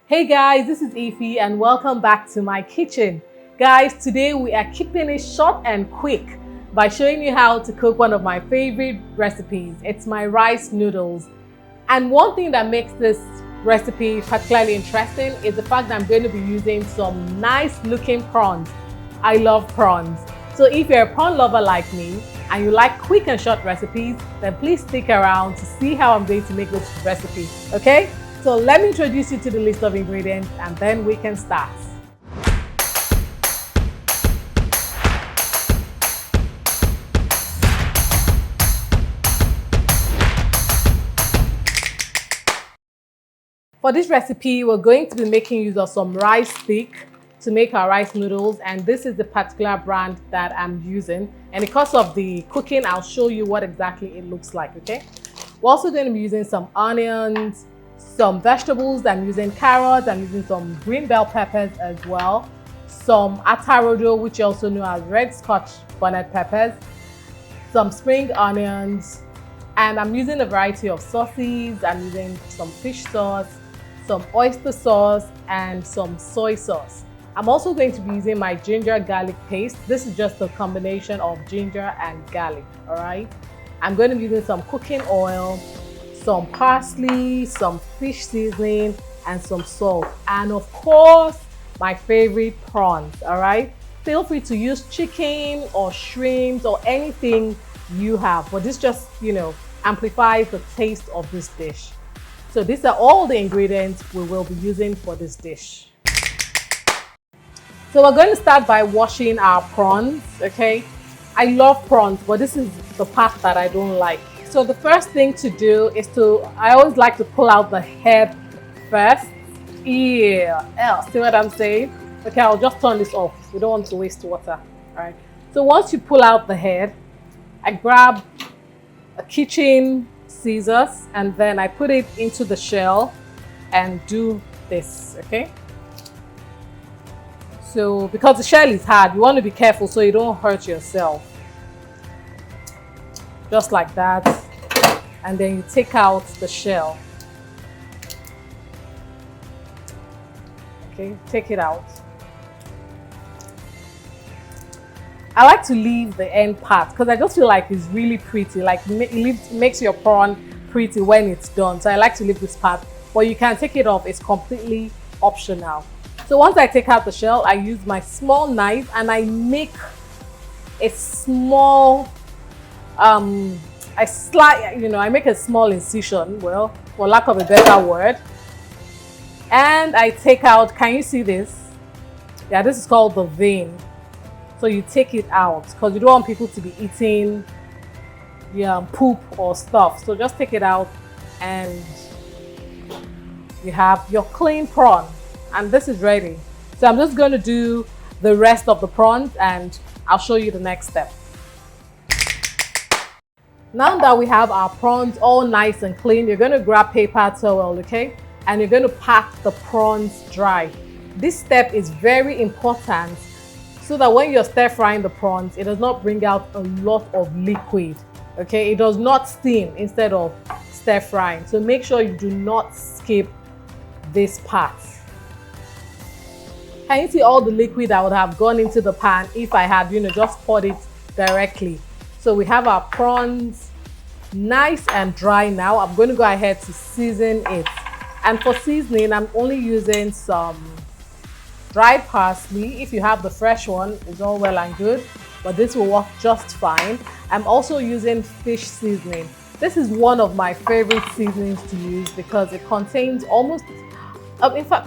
Hey guys, this is Ify and welcome back to my kitchen. Guys, today we are keeping it short and quick by showing you how to cook one of my favorite recipes. It's my rice noodles. And one thing that makes this recipe particularly interesting is the fact that I'm going to be using some nice looking prawns. I love prawns. So if you're a prawn lover like me and you like quick and short recipes, then please stick around to see how I'm going to make this recipe, okay? So let me introduce you to the list of ingredients and then we can start. For this recipe, we're going to be making use of some rice stick to make our rice noodles, and this is the particular brand that I'm using. And because of the cooking, I'll show you what exactly it looks like, okay? We're also going to be using some onions, some vegetables. I'm using carrots, I'm using some green bell peppers as well, some atarodo, which you also know as red scotch bonnet peppers, some spring onions, and I'm using a variety of sauces. I'm using some fish sauce, some oyster sauce, and some soy sauce. I'm also going to be using my ginger garlic paste. This is just a combination of ginger and garlic, all right? I'm going to be using some cooking oil, some parsley, some fish seasoning, and some salt. And of course, my favorite prawns, all right? Feel free to use chicken or shrimps or anything you have, but this just, amplifies the taste of this dish. So these are all the ingredients we will be using for this dish. So we're going to start by washing our prawns, okay? I love prawns, but this is the part that I don't like. So the first thing to do is I always like to pull out the head first. Yeah, see what I'm saying? Okay, I'll just turn this off. We don't want to waste water, all right? So once you pull out the head, I grab a kitchen scissors and then I put it into the shell and do this, okay? So because the shell is hard, you want to be careful so you don't hurt yourself. Just like that. And then you take out the shell. Okay, take it out. I like to leave the end part because I just feel like it's really pretty. Like it makes your prawn pretty when it's done. So I like to leave this part, but you can take it off. It's completely optional. So once I take out the shell, I use my small knife and I make a small, I make a small incision, well, for lack of a better word. And I take out, can you see this? Yeah, this is called the vein. So you take it out because you don't want people to be eating poop or stuff. So just take it out and you have your clean prawn. And this is ready. So I'm just going to do the rest of the prawns and I'll show you the next step. Now that we have our prawns all nice and clean, you're going to grab paper towel, okay? And you're going to pat the prawns dry. This step is very important so that when you're stir frying the prawns, it does not bring out a lot of liquid, okay? It does not steam instead of stir frying. So make sure you do not skip this part. Can you see all the liquid that would have gone into the pan if I had, just poured it directly? So we have our prawns nice and dry now. I'm going to go ahead to season it. And for seasoning, I'm only using some dried parsley. If you have the fresh one, it's all well and good, but this will work just fine. I'm also using fish seasoning. This is one of my favorite seasonings to use because it contains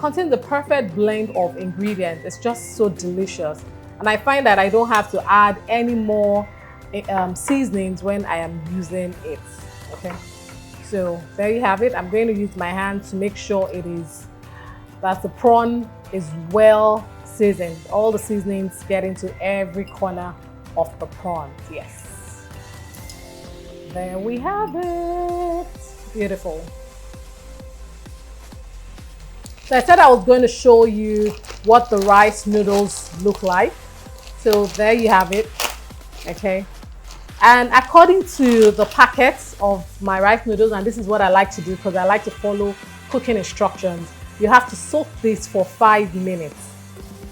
contains the perfect blend of ingredients. It's just so delicious. And I find that I don't have to add any more seasonings when I am using it, okay? So there you have it. I'm going to use my hand to make sure that the prawn is well seasoned. All the seasonings get into every corner of the prawn. Yes. There we have it. Beautiful. So I said I was going to show you what the rice noodles look like. So there you have it, okay? And according to the packets of my rice noodles, and this is what I like to do because I like to follow cooking instructions. you have to soak this for 5 minutes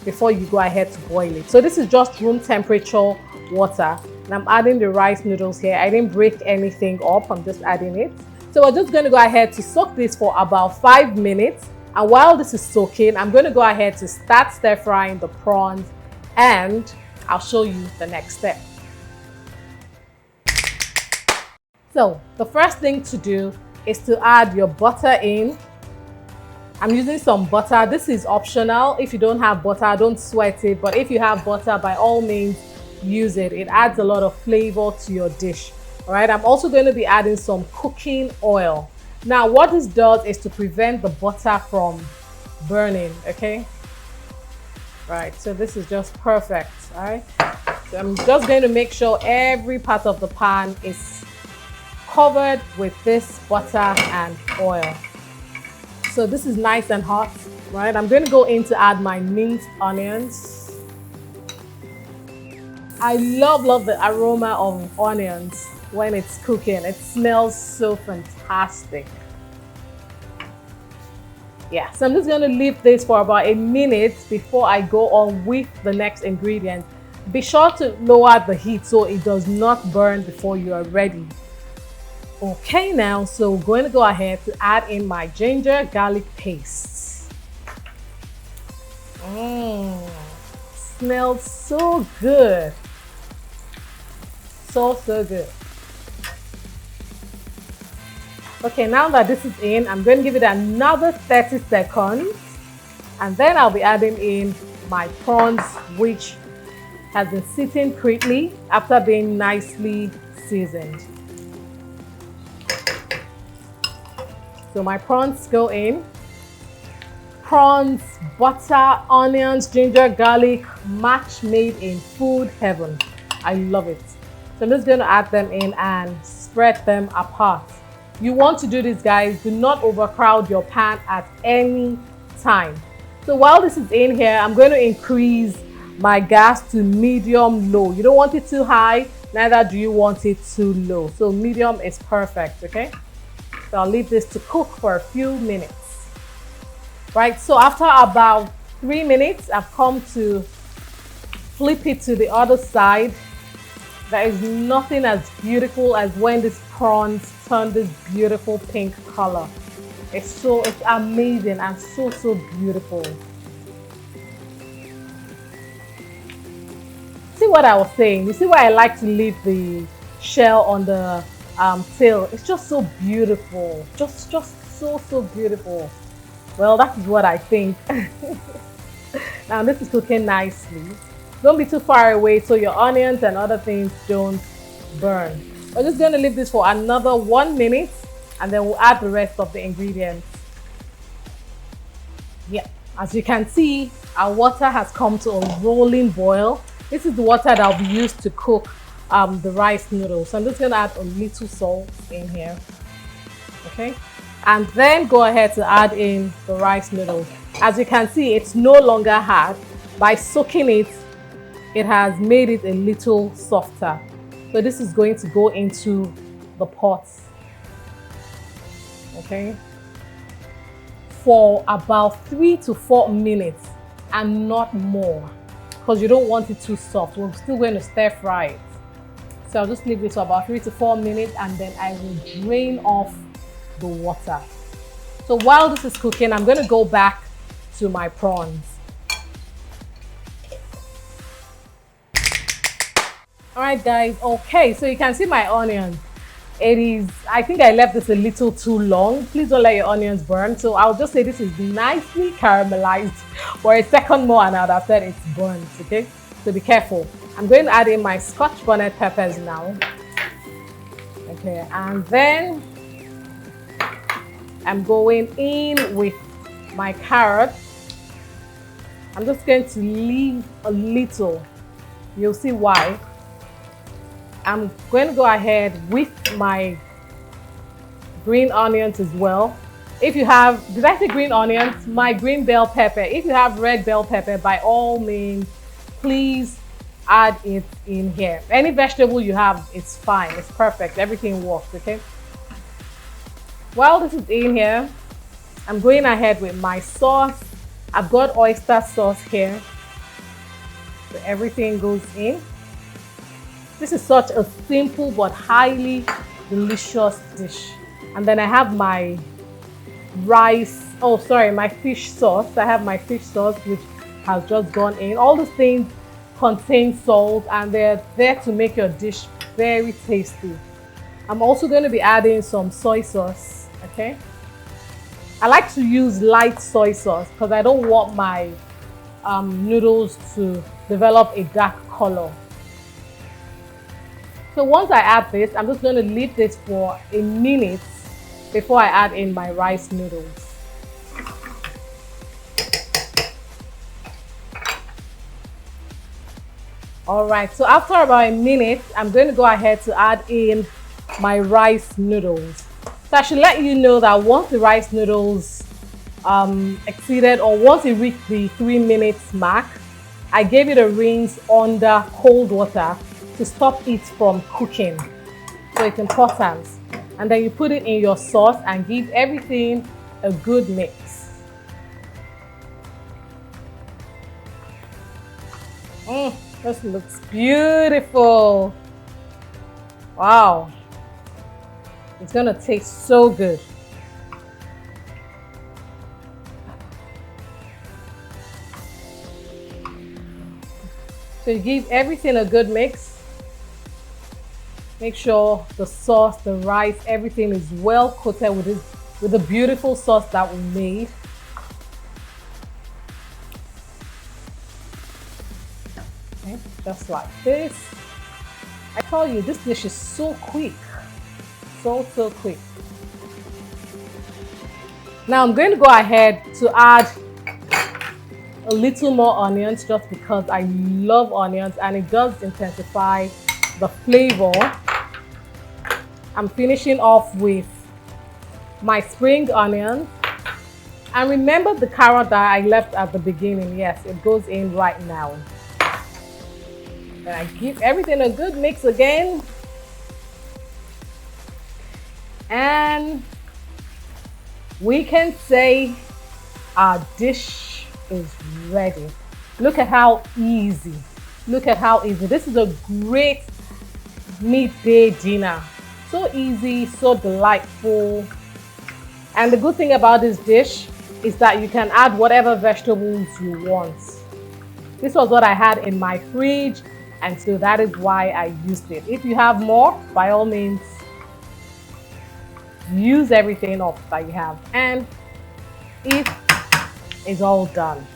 before you go ahead to boil it. So this is just room temperature water, and I'm adding the rice noodles here. I didn't break anything up, I'm just adding it. So we're just going to go ahead to soak this for about 5 minutes, and while this is soaking, I'm going to go ahead to start stir frying the prawns, and I'll show you the next step. So the first thing to do is to add your butter in. I'm using some butter. This is optional. If you don't have butter, don't sweat it. But if you have butter, by all means, use it. It adds a lot of flavor to your dish. All right, I'm also going to be adding some cooking oil. Now, what this does is to prevent the butter from burning, okay? Right, so this is just perfect, all right? So I'm just going to make sure every part of the pan is covered with this butter and oil. So this is nice and hot, right? I'm going to go in to add my minced onions. I love the aroma of onions when it's cooking. It smells so fantastic. Yeah, so I'm just going to leave this for about a minute before I go on with the next ingredient. Be sure to lower the heat so it does not burn before you are ready. Okay, now, so we're going to go ahead to add in my ginger garlic paste. Smells so good. So good. Okay, now that this is in, I'm going to give it another 30 seconds, and then I'll be adding in my prawns, which has been sitting quickly after being nicely seasoned. So my prawns go in. Prawns, butter, onions, ginger, garlic, match made in food heaven. I love it. So I'm just going to add them in and spread them apart. You want to do this, guys. Do not overcrowd your pan at any time. So while this is in here, I'm going to increase my gas to medium low. You don't want it too high, neither do you want it too low. So medium is perfect, okay? So I'll leave this to cook for a few minutes. Right, so after about 3 minutes, I've come to flip it to the other side. There is nothing as beautiful as when these prawns turn this beautiful pink color. It's amazing and so beautiful. See what I was saying? You see why I like to leave the shell on the tail? It's just so beautiful. Just so beautiful. Well, that is what I think. Now this is cooking nicely. Don't be too far away so your onions and other things don't burn. We're just going to leave this for another 1 minute, and then we'll add the rest of the ingredients. Yeah, as you can see, our water has come to a rolling boil. This is the water that I'll be used to cook the rice noodles. So I'm just going to add a little salt in here. Okay, and then go ahead to add in the rice noodles. As you can see, it's no longer hard. By soaking it, it has made it a little softer. So this is going to go into the pot, okay, for about 3 to 4 minutes and not more, because you don't want it too soft. We're still going to stir fry it. So I'll just leave this for about 3 to 4 minutes, and then I will drain off the water. So while this is cooking, I'm going to go back to my prawns. All right, guys. Okay, so you can see my onions. I think I left this a little too long. Please don't let your onions burn. So I'll just say this is nicely caramelized for a second more, and I'd have said it's burnt, okay? So be careful. I'm going to add in my scotch bonnet peppers now. Okay, and then I'm going in with my carrots. I'm just going to leave a little. You'll see why. I'm going to go ahead with my green onions as well. If you have, did I say green onions? My green bell pepper. If you have red bell pepper, by all means, please add it in here. Any vegetable you have, it's fine. It's perfect. Everything works, okay? While this is in here, I'm going ahead with my sauce. I've got oyster sauce here. So everything goes in. This is such a simple but highly delicious dish. And then I have my my fish sauce. I have my fish sauce which has just gone in. All these things contain salt and they're there to make your dish very tasty. I'm also going to be adding some soy sauce, okay? I like to use light soy sauce because I don't want my noodles to develop a dark color. So once I add this, I'm just going to leave this for a minute before I add in my rice noodles. Alright, so after about a minute, I'm going to go ahead to add in my rice noodles. So I should let you know that once the rice noodles exceeded, or once it reached the 3 minutes mark, I gave it a rinse under cold water to stop it from cooking. So it's important. And then you put it in your sauce and give everything a good mix. This looks beautiful. Wow. It's gonna taste so good. So you give everything a good mix. Make sure the sauce, the rice, everything is well coated with the beautiful sauce that we made. Okay, just like this. I tell you, this dish is so quick. So quick. Now I'm going to go ahead to add a little more onions just because I love onions and it does intensify the flavor. I'm finishing off with my spring onion. And remember the carrot that I left at the beginning. Yes, it goes in right now. And I give everything a good mix again. And we can say our dish is ready. Look at how easy. Look at how easy. This is a great midday dinner. So easy, so delightful. And the good thing about this dish is that you can add whatever vegetables you want. This was what I had in my fridge, and so that is why I used it. If you have more, by all means, use everything up that you have, and it is all done.